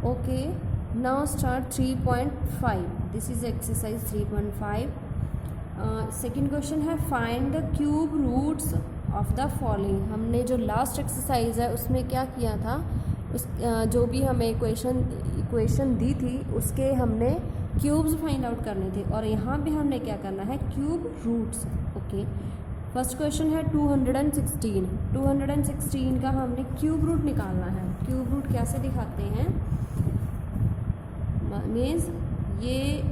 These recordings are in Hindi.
Okay, now start 3.5. This is exercise 3.5. Second question है find the cube roots of the following. हमने जो लास्ट एक्सरसाइज है उसमें क्या किया था, उस जो भी हमें इक्वेशन दी थी उसके हमने क्यूब्स फाइंड आउट करने थे, और यहाँ भी हमने क्या करना है, cube roots. Okay, first question है 216। 216 का हमने क्यूब रूट निकालना है। क्यूब रूट कैसे दिखाते हैं, मीन्स ये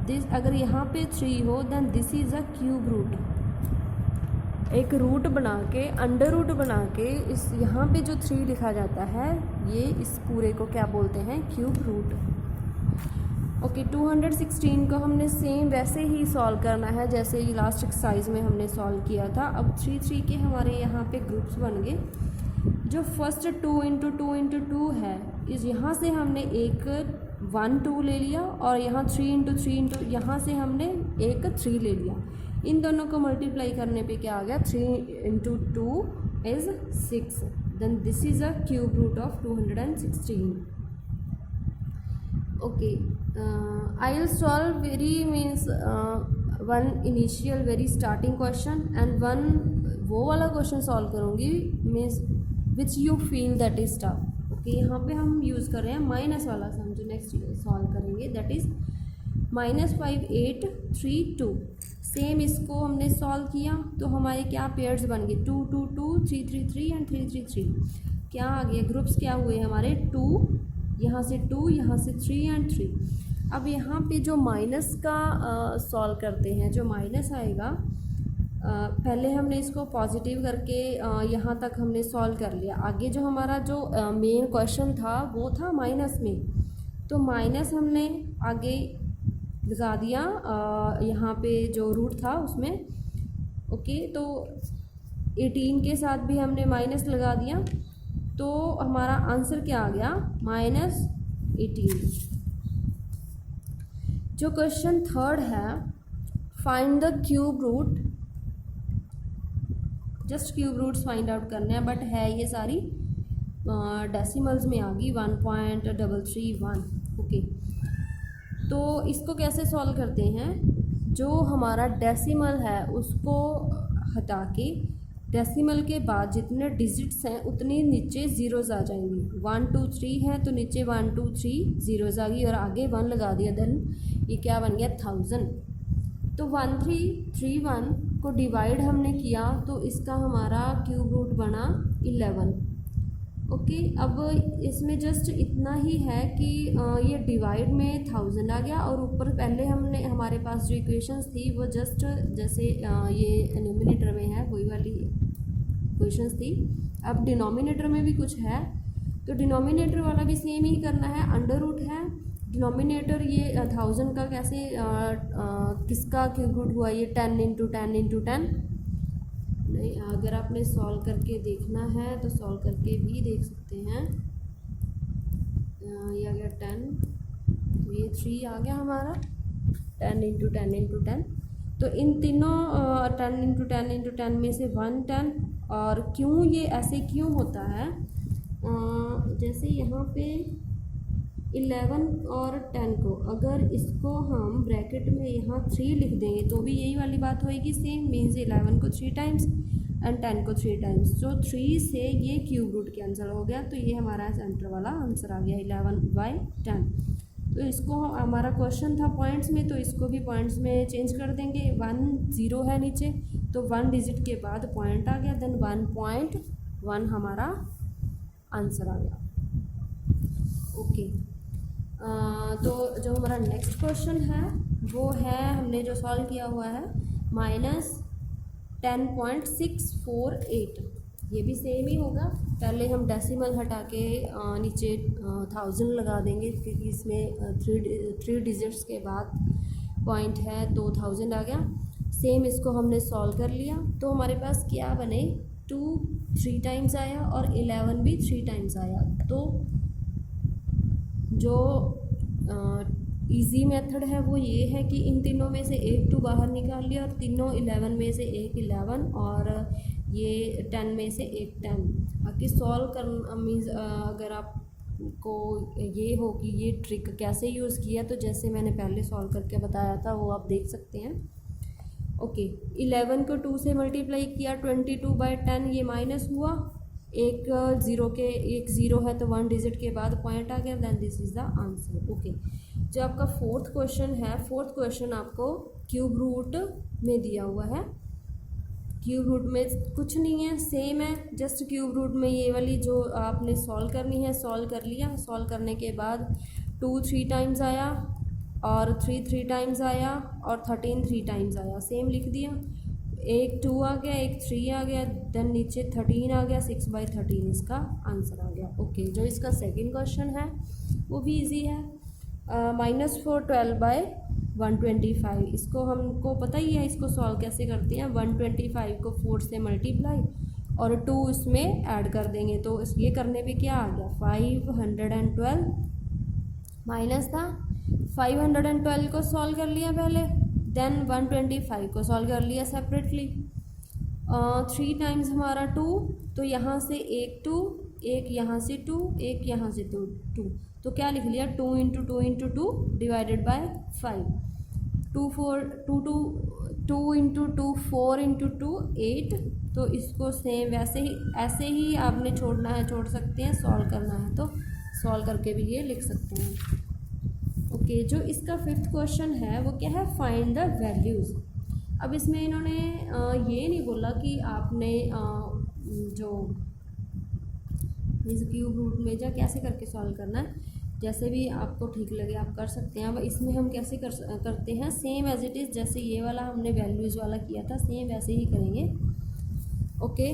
दिस, अगर यहाँ पे 3 हो then this is a cube root. एक रूट बना के, अंडर रूट बना के, इस यहाँ पे जो 3 लिखा जाता है, ये इस पूरे को क्या बोलते हैं, क्यूब रूट। ओके, 216 को हमने सेम वैसे ही सॉल्व करना है जैसे ये लास्ट एक्सरसाइज में हमने सॉल्व किया था। अब 3 के हमारे यहाँ पे ग्रुप्स बन गए। जो फर्स्ट 2 इंटू 2 इंटू 2 है, इस यहाँ से हमने एक 1 2 ले लिया, और यहाँ 3 इंटू 3 इंटू यहाँ से हमने एक 3 ले लिया। इन दोनों को मल्टीप्लाई करने पे क्या आ गया, 3 into 2 is 6। Then this is a cube root of 216। Okay, I will solve very means one initial very starting question and one वो वाला क्वेश्चन सॉल्व करूँगी means which you feel that is tough. Okay, यहाँ पे हम यूज़ कर रहे हैं माइनस वाला सम जो नेक्स्ट सॉल्व करेंगे, दैट इज़ -5832। सेम इसको हमने सॉल्व किया तो हमारे क्या पेयर्स बन गए, 2 2 2 3 3 3 एंड 3 3 3। क्या आ गया, ग्रुप्स क्या हुए हमारे, 2 यहाँ से 2 यहाँ से 3 एंड 3। अब यहाँ पे जो माइनस का सॉल्व करते हैं, जो माइनस आएगा, पहले हमने इसको पॉजिटिव करके यहाँ तक हमने सॉल्व कर लिया। आगे जो हमारा जो मेन क्वेश्चन था वो था माइनस में, तो माइनस हमने आगे लगा दिया यहाँ पे जो रूट था उसमें। ओके, तो 18 के साथ भी हमने माइनस लगा दिया, तो हमारा आंसर क्या आ गया, -18। जो क्वेश्चन थर्ड है, find the cube root. Just cube roots find out करने हैं, बट है ये सारी डेसिमल्स में आ गई, 1.331। ओके, तो इसको कैसे सॉल्व करते हैं, जो हमारा डेसिमल है उसको हटा के डेसिमल के बाद जितने डिजिट्स हैं उतने नीचे ज़ीरोज़ आ जाएंगी। 1 2 3 है तो नीचे 1 2 3 ज़ीरोज़ आ गई, और आगे 1 लगा दिया, देन ये क्या बन गया, 1000। तो 1331 को डिवाइड हमने किया तो इसका हमारा क्यूब रूट बना 11। ओके, अब इसमें जस्ट इतना ही है कि ये डिवाइड में 1000 आ गया, और ऊपर पहले हमने हमारे पास जो इक्वेशंस थी वो जस्ट जैसे ये न्यूमिनेटर में है वही वाली इक्वेशंस थी। अब डिनोमिनेटर में भी कुछ है, तो डिनोमिनेटर वाला भी सेम ही करना है, अंडर रूट है। डिनोमिनेटर ये 1000 का कैसे किसका क्यूब रूट हुआ, ये 10 इंटू 10 इंटू 10 नहीं, अगर आपने सॉल्व करके देखना है तो सॉल्व करके भी देख सकते हैं। ये आ गया 10, तो ये 3 आ गया हमारा, 10 इंटू 10 इंटू 10। तो इन तीनों 10 इंटू 10 इंटू 10 में से 110। और क्यों ये ऐसे क्यों होता है, जैसे यहाँ पे 11 और 10 को अगर इसको हम ब्रैकेट में यहाँ 3 लिख देंगे तो भी यही वाली बात होएगी सेम, मीन्स 11 को 3 टाइम्स एंड 10 को 3 टाइम्स। जो 3 से ये क्यूब रूट के आंसर हो गया, तो ये हमारा सेंटर वाला आंसर आ गया 11/10। तो इसको हमारा क्वेश्चन था पॉइंट्स में, तो इसको भी पॉइंट्स में चेंज कर देंगे। 1 0 है नीचे, तो 1 डिजिट के बाद पॉइंट आ गया, देन 1.1 हमारा आंसर आ गया। ओके, तो जो हमारा नेक्स्ट क्वेश्चन है वो है, हमने जो सॉल्व किया हुआ है -10.648। ये भी सेम ही होगा, पहले हम डेसिमल हटा के नीचे 1000 लगा देंगे क्योंकि इसमें 3 डिजिट्स के बाद पॉइंट है, तो 1000 आ गया। सेम इसको हमने सॉल्व कर लिया, तो हमारे पास क्या बने, 2 3 टाइम्स आया और 11 भी 3 टाइम्स आया। तो जो इजी मेथड है वो ये है कि इन तीनों में से एक 2 बाहर निकाल लिया, और तीनों 11 में से एक 11 और ये 10 में से एक 10। बाकी सॉल्व करना मीन्स अगर आप को ये हो कि ये ट्रिक कैसे यूज़ किया, तो जैसे मैंने पहले सॉल्व करके बताया था वो आप देख सकते हैं। ओके, 11 को 2 से मल्टीप्लाई किया, 22/10 ये माइनस हुआ, एक ज़ीरो है तो 1 डिजिट के बाद पॉइंट आ गया, then this is the answer. Okay, जो आपका फोर्थ क्वेश्चन है, फोर्थ क्वेश्चन आपको क्यूब रूट में दिया हुआ है। क्यूब रूट में कुछ नहीं है, सेम है, जस्ट क्यूब रूट में ये वाली जो आपने सॉल्व करनी है, सॉल्व कर लिया। सॉल्व करने के बाद 2 3 टाइम्स आया और 3 3 टाइम्स आया और 13 3 टाइम्स आया, सेम लिख दिया। एक 2 आ गया, एक 3 आ गया, देन नीचे 13 आ गया, 6/13 इसका आंसर आ गया। ओके, जो इसका सेकंड क्वेश्चन है वो भी इजी है। -4 12/125, इसको हमको पता ही है, इसको सॉल्व कैसे करते हैं। 125 को 4 से मल्टीप्लाई और 2 इसमें ऐड कर देंगे, तो ये करने पे क्या आ गया, 512 माइनस था 512 को सॉल्व कर लिया पहले, देन 125 को सॉल्व कर लिया सेपरेटली। 3 टाइम्स हमारा 2, तो यहाँ से एक 2, एक यहाँ से 2, एक यहाँ से 2, तो क्या लिख लिया, 2 × 2 × 2 डिवाइडेड बाय 5, 2 4 2 2 2 × 2 4 × 2 8, तो इसको सेम वैसे ही ऐसे ही आपने छोड़ना है, छोड़ सकते हैं, सॉल्व करना है तो सॉल्व करके भी ये लिख सकते हैं। ओके, जो इसका फिफ्थ क्वेश्चन है वो क्या है, फाइंड द वैल्यूज़। अब इसमें इन्होंने ये नहीं बोला कि आपने जो इस क्यूब रूट में जा कैसे करके सॉल्व करना है, जैसे भी आपको ठीक लगे आप कर सकते हैं। अब इसमें हम कैसे करते हैं, सेम एज इट इज़, जैसे ये वाला हमने वैल्यूज़ वाला किया था सेम वैसे ही करेंगे। ओके,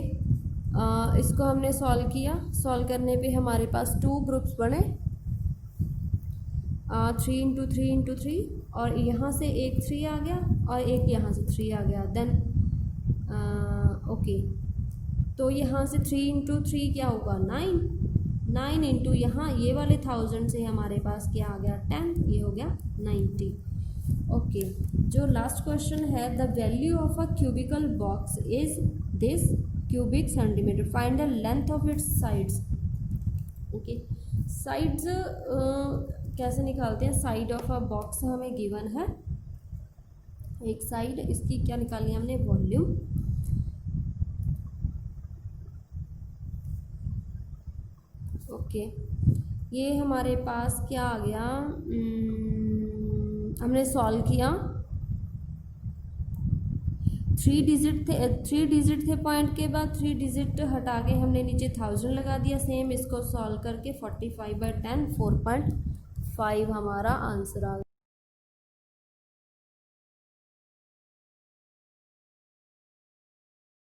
इसको हमने सॉल्व किया, सॉल्व करने पे हमारे पास 2 ग्रुप्स बने, 3 × 3 × 3, और यहाँ से एक 3 आ गया और एक यहाँ से 3 आ गया, देन ओके, तो यहाँ से 3 × 3 क्या होगा, 9 इंटू यहाँ ये वाले 1000 से हमारे पास क्या आ गया, 10, ये हो गया 90। ओके, जो लास्ट क्वेश्चन है, the value of a cubical box is this cubic centimetre, find the length of its sides. Okay, sides कैसे निकालते हैं, साइड ऑफ अ बॉक्स हमें गिवन है, एक साइड, इसकी क्या निकाली हमने, वॉल्यूम। ओके, ये हमारे पास क्या आ गया, हमने सॉल्व किया, 3 डिजिट थे पॉइंट के बाद, 3 डिजिट हटा के हमने नीचे 1000 लगा दिया, सेम इसको सॉल्व करके 45/10 4.5 हमारा आंसर आ गया।